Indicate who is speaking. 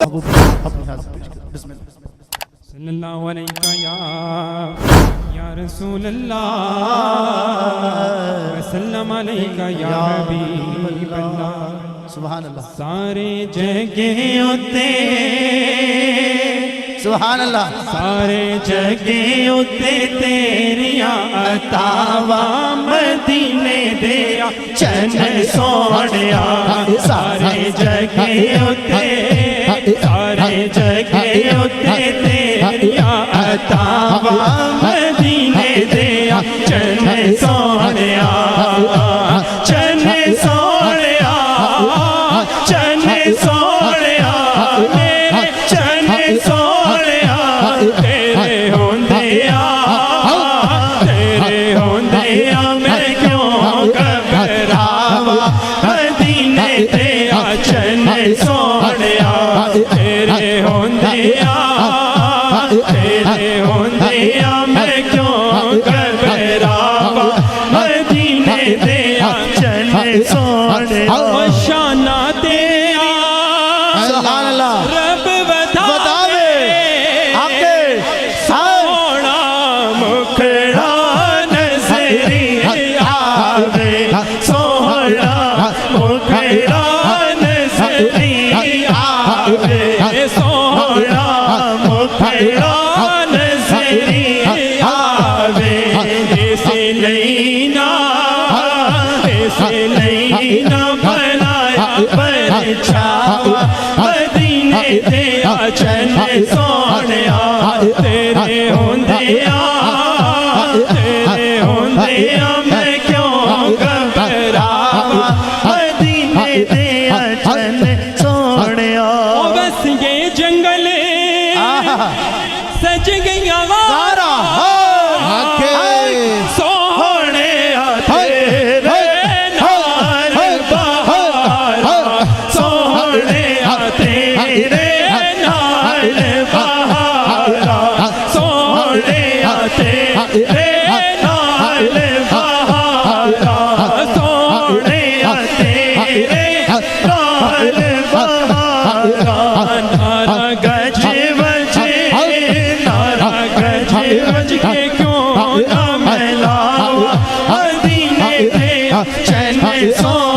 Speaker 1: महबूब अपनी हाथ पेश करें। बिस्मिल्लाह।
Speaker 2: सल्लल्लाहु अलैहि या रसूल अल्लाह वसल्लम अलैका या हबीब अल्लाह।
Speaker 1: सुभान अल्लाह।
Speaker 2: सारे जगह उते
Speaker 1: सुभान अल्लाह।
Speaker 2: सारे जगह उते तेरिया अतावा मदीने दिया चन सोहणिया। सारे जगह उते सारे जगह उते तेरिया अतावा मदीने दिया चन सोहणिया। चन सोहणिया चन सोहणिया मेरे चन सोहणिया। तेरे होंदिया मैं क्यों घबरावा। मदीने दिया चन सोहणिया। तेरे होंदिया मैं क्यों घबरावा। मदीने दिया चन सोहणिया। शाना दिया
Speaker 1: सुभान अल्लाह।
Speaker 2: रब
Speaker 1: बतावे आके
Speaker 2: सोना मुखड़ा नजरी आवे। सोना मुखड़ा नजरी आवे। सोना मुखड़ा नजरी आवे। ऐसे लैना बनाया परछावा। मदीने दिया चन सोहणिया। तेरे होंदिया मैं क्यों घबरावा। मदीने दिया चन सोहणिया। बस ये जंगल सज गया
Speaker 1: तारा आके
Speaker 2: सोहणे तेरे नाल बहारा। सोहणे तेरे नाल बहारा। सोहणे तेरे नाल बहारा। सोहणे तेरे नाल बहारा। नारा गज बजे नारा गज बज के क्यों ना मिलावा। मदीने दिया चन सोहणिया।